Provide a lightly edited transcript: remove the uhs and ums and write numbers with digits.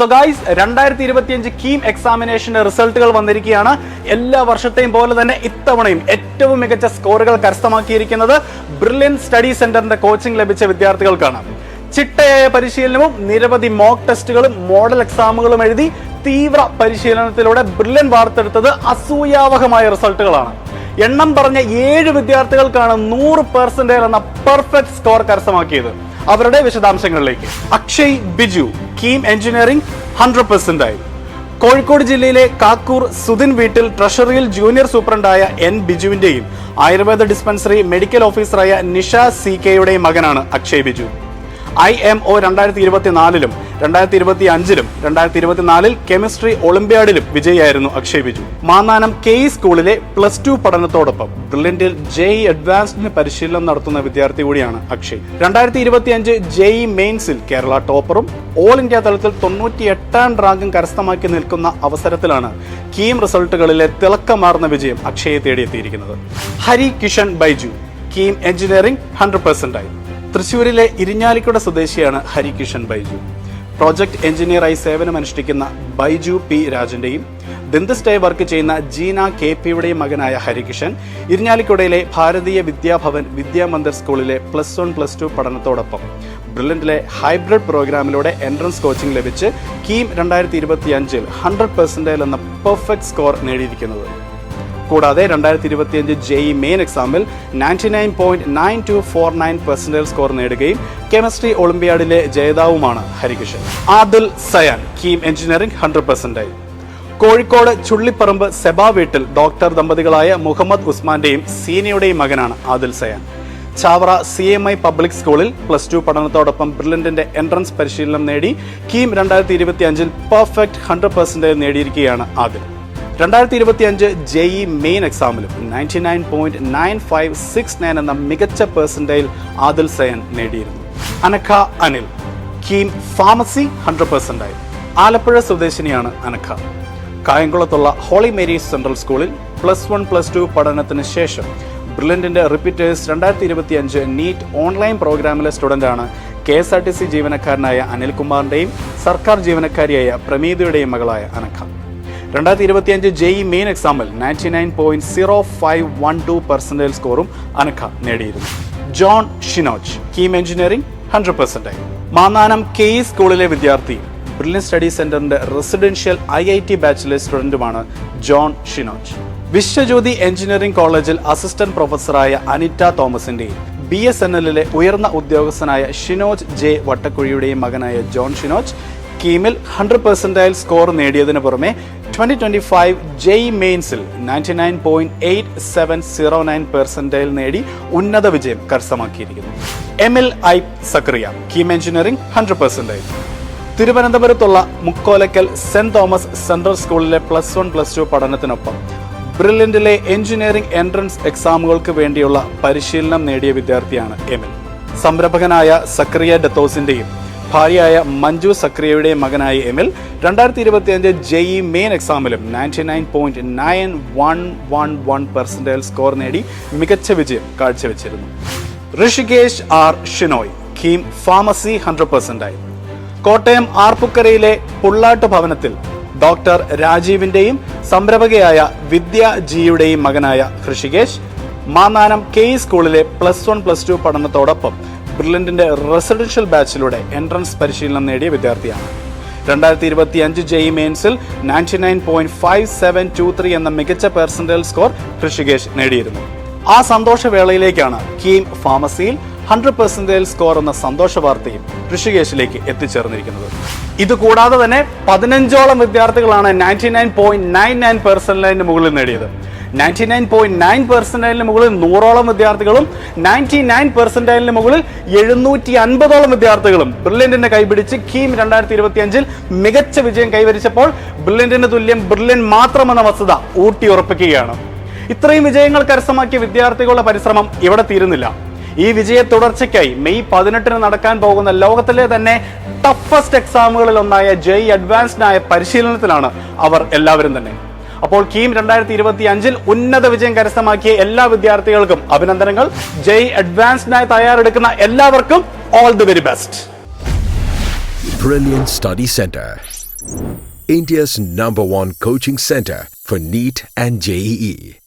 So guys 2025 KEAM എക്സാമിനേഷന്റെ റിസൾട്ടുകൾ വന്നിരിക്കുകയാണ്. എല്ലാ വർഷത്തെയും പോലെ തന്നെ ഇത്തവണയും ഏറ്റവും മികച്ച സ്കോറുകൾ കരസ്ഥമാക്കിയിരിക്കുന്നത് ബ്രില്യൻ സ്റ്റഡി സെന്ററിന്റെ കോച്ചിങ് ലഭിച്ച വിദ്യാർത്ഥികൾക്കാണ്. ചിട്ടയായ പരിശീലനവും നിരവധി മോക്ക് ടെസ്റ്റുകളും മോഡൽ എക്സാമുകളും എഴുതി തീവ്ര പരിശീലനത്തിലൂടെ ബ്രില്യൻ വാർത്തെടുത്തത് അസൂയാവഹമായ റിസൾട്ടുകളാണ്. എണ്ണം പറഞ്ഞ 7 വിദ്യാർത്ഥികൾക്കാണ് 100% എന്ന പെർഫെക്റ്റ് സ്കോർ കരസ്ഥമാക്കിയത്. അവരുടെ വിശദാംശങ്ങളിലേക്ക്. അക്ഷയ് ബിജു കീം എഞ്ചിനീയറിംഗ് 100% ആയി. കോഴിക്കോട് ജില്ലയിലെ കാക്കൂർ സുധിൻ വീട്ടിൽ ട്രഷറിയിൽ ജൂനിയർ സൂപ്രണ്ടായ എൻ ബിജുവിന്റെയും ആയുർവേദ ഡിസ്പെൻസറി മെഡിക്കൽ ഓഫീസറായ നിഷ സി കെയുടെയും മകനാണ് അക്ഷയ് ബിജു. IMO 2024-ലും 2025-ലും 2024-ൽ കെമിസ്ട്രി ഒളിമ്പ്യാഡിലും വിജയിയായിരുന്നു അക്ഷയ് ബിജു. മാന്നാനം KE സ്കൂളിലെ +2 പഠനത്തോടൊപ്പം ബ്രില്യന്റിൽ JEE അഡ്വാൻസ്ഡിന് പരിശീലനം നടത്തുന്ന വിദ്യാർത്ഥി കൂടിയാണ് അക്ഷയ്. 2025 JEE മെയിൻസിൽ കേരള ടോപ്പറും ഓൾ ഇന്ത്യ തലത്തിൽ 98ാം റാങ്കും കരസ്ഥമാക്കി നിൽക്കുന്ന അവസരത്തിലാണ് കീം റിസൾട്ടുകളിലെ തിളക്കമാർന്ന വിജയം അക്ഷയെ തേടിയെത്തിയിരിക്കുന്നത്. ഹരി കിഷൻ ബൈജു കീം എഞ്ചിനീയറിംഗ് 100% ആയി. തൃശൂരിലെ ഇരിഞ്ഞാലിക്കുട സ്വദേശിയാണ് ഹരികിഷൻ ബൈജു. പ്രോജക്ട് എഞ്ചിനീയറായി സേവനമനുഷ്ഠിക്കുന്ന ബൈജു പി രാജന്റെയും ദന്തസ്റ്റായി വർക്ക് ചെയ്യുന്ന ജീന KPയുടെയും മകനായ ഹരികിഷൻ ഇരിഞ്ഞാലിക്കുടയിലെ ഭാരതീയ വിദ്യാഭവൻ വിദ്യാമന്ദിർ സ്കൂളിലെ +1+2 പഠനത്തോടൊപ്പം ബ്രില്യന്റിലെ ഹൈബ്രിഡ് പ്രോഗ്രാമിലൂടെ എൻട്രൻസ് കോച്ചിങ് ലഭിച്ച് കീം 2025-ൽ 100% എന്ന പെർഫെക്റ്റ് സ്കോർ നേടിയിരിക്കുന്നത്. കൂടാതെ 2025 JEE മെയിൻ എക്സാമിൽ 99.9249% സ്കോർ നേടുകയും കെമിസ്ട്രി ഒളിമ്പ്യാഡിലെ ജേതാവുമാണ് ഹരികിഷൻ. ആദിൽ സയാൻ കീം എഞ്ചിനീയറിംഗ് 100% ആയി. കോഴിക്കോട് ചുള്ളിപ്പറമ്പ് സെബാ വീട്ടിൽ ഡോക്ടർ ദമ്പതികളായ മുഹമ്മദ് ഉസ്മാന്റെയും സീനയുടെയും മകനാണ് ആദിൽ സയാൻ. ചാവറ CMI പബ്ലിക് സ്കൂളിൽ +2 പഠനത്തോടൊപ്പം ബ്രില്യന്റിന്റെ എൻട്രൻസ് പരിശീലനം നേടി കീം 2025-ൽ പെർഫെക്റ്റ് 100% നേടിയിരിക്കുകയാണ് ആദിൽ. 2025 JEE മെയിൻ എക്സാമിലും 99.9569 എന്ന മികച്ച പെർസെന്റൈൽ ആദിൽ സയൻ നേടിയിരുന്നു. അനഖ അനിൽ കീം ഫാർമസി 100% ആയി. ആലപ്പുഴ സ്വദേശിനിയാണ് അനഖ. കായംകുളത്തുള്ള ഹോളി മേരീസ് സെൻട്രൽ സ്കൂളിൽ +1+2 പഠനത്തിന് ശേഷം ബ്രില്യന്റിന്റെ റിപ്പീറ്റേഴ്സ് 2025 നീറ്റ് ഓൺലൈൻ പ്രോഗ്രാമിലെ സ്റ്റുഡന്റാണ്. KSRTC ജീവനക്കാരനായ അനിൽകുമാറിന്റെയും സർക്കാർ ജീവനക്കാരിയായ പ്രമീതയുടെയും മകളായ അനഖ. 2025 JEE മെയിൻ എക്സാമിൽ 99.0512% സ്കോറും അനഖ നേടിയിരുന്നു. ജോൺ ഷിനോജ് കീം എഞ്ചിനീയറിംഗ് 100% ആയി. മാന്നാനം KE സ്കൂളിലെ വിദ്യാർത്ഥി ബ്രില്യൻ സ്റ്റഡി സെന്ററിന്റെ റെസിഡൻഷ്യൽ IIT ബാച്ചിലെ സ്റ്റുഡന്റുമാണ് ജോൺ ഷിനോജ്. വിശ്വജ്യോതി എഞ്ചിനീയറിംഗ് കോളേജിൽ അസിസ്റ്റന്റ് പ്രൊഫസറായ അനിറ്റ തോമസിന്റെയും BSNLിലെ ഉയർന്ന ഉദ്യോഗസ്ഥനായ ഷിനോജ് J വട്ടക്കുഴിയുടെയും മകനായ ജോൺ ഷിനോജ് കീമിൽ 100% സ്കോർ നേടിയതിനു പുറമെ 2025 JEE മെയിൻസിൽ 99.8709% നേടി ഉന്നത വിജയം കരസ്ഥമാക്കിയിരിക്കുന്നു. Emil I Sakriya KEAM engineering 100% ആയി. തിരുവനന്തപുരത്തുള്ള മുക്കോലക്കൽ സെന്റ് തോമസ് സെൻട്രൽ സ്കൂളിലെ +1+2 പഠനത്തിനൊപ്പം ബ്രില്യന്റിലെ എഞ്ചിനീയറിംഗ് എൻട്രൻസ് എക്സാമുകൾക്ക് വേണ്ടിയുള്ള പരിശീലനം നേടിയ വിദ്യാർത്ഥിയാണ് എമിൽ. സംരംഭകനായ സക്രിയ ഡത്തോസിന്റെയും ഭാര്യയായ മഞ്ജു സക്രിയയുടെയും മകനായ എമിൽ 2025 JEE മെയിൻ എക്സാമിലും 99.9111% സ്കോർ നേടി മികച്ച വിജയം കാഴ്ചവെച്ചിരുന്നു. ഋഷികേഷ് R ഷിനോയ് കീം ഫാർമസി 100% ആയി. കോട്ടയം ആർപ്പുക്കരയിലെ പുള്ളാട്ട് ഭവനത്തിൽ ഡോക്ടർ രാജീവിന്റെയും സംരംഭകയായ വിദ്യ ജിയുടെയും മകനായ ഋഷികേഷ് മാന്നാനം KE സ്കൂളിലെ +1+2 പഠനത്തോടൊപ്പം ബ്രില്യന്റിന്റെ റെസിഡൻഷ്യൽ ബാച്ചിലൂടെ എൻട്രൻസ് പരിശീലനം നേടിയ വിദ്യാർത്ഥിയാണ്. 2025 JEE മെയിൻസിൽ 99.5723 എന്ന മികച്ച പെർസെന്റൈൽ സ്കോർ ഋഷികേഷ് നേടിയിരുന്നു. ആ സന്തോഷവേളയിലേക്കാണ് കീം ഫാർമസിയിൽ 100% സ്കോർ എന്ന സന്തോഷ വാർത്തയും ഋഷികേശിലേക്ക് എത്തിച്ചേർന്നിരിക്കുന്നത്. ഇതുകൂടാതെ തന്നെ 15ഓളം വിദ്യാർത്ഥികളാണ് 99.99% മുകളിൽ നേടിയത്. 99.9% മുകളിൽ 100ഓളം വിദ്യാർത്ഥികളും 99% മുകളിൽ 750ഓളം വിദ്യാർത്ഥികളും ബ്രില്യന്റിന്റെ കൈപിടിച്ച് കീം 2025-ൽ മികച്ച വിജയം കൈവരിച്ചപ്പോൾ ബ്രില്യന്റിന് തുല്യം ബ്രില്യൻ മാത്രമെന്ന വസ്തുത ഊട്ടിയുറപ്പിക്കുകയാണ്. ഇത്രയും വിജയങ്ങൾ കരസ്ഥമാക്കിയ വിദ്യാർത്ഥികളുടെ പരിശ്രമം ഇവിടെ തീരുന്നില്ല. ഈ വിജയ തുടർച്ചയ്ക്കായി മെയ് 18-ന് നടക്കാൻ പോകുന്ന ലോകത്തിലെ തന്നെ ടഫസ്റ്റ് എക്സാമുകളിൽ ഒന്നായ JEE അഡ്വാൻസ്ഡായ പരിശീലനത്തിലാണ് അവർ എല്ലാവരും തന്നെ. അപ്പോൾ കീം 2025-ൽ ഉന്നത വിജയം കരസ്ഥമാക്കിയ എല്ലാ വിദ്യാർത്ഥികൾക്കും അഭിനന്ദനങ്ങൾ. JEE അഡ്വാൻസ്ഡായി തയ്യാറെടുക്കുന്ന എല്ലാവർക്കും all the very best. Brilliant Study Center, India's #1 coaching center for NEET and JEE.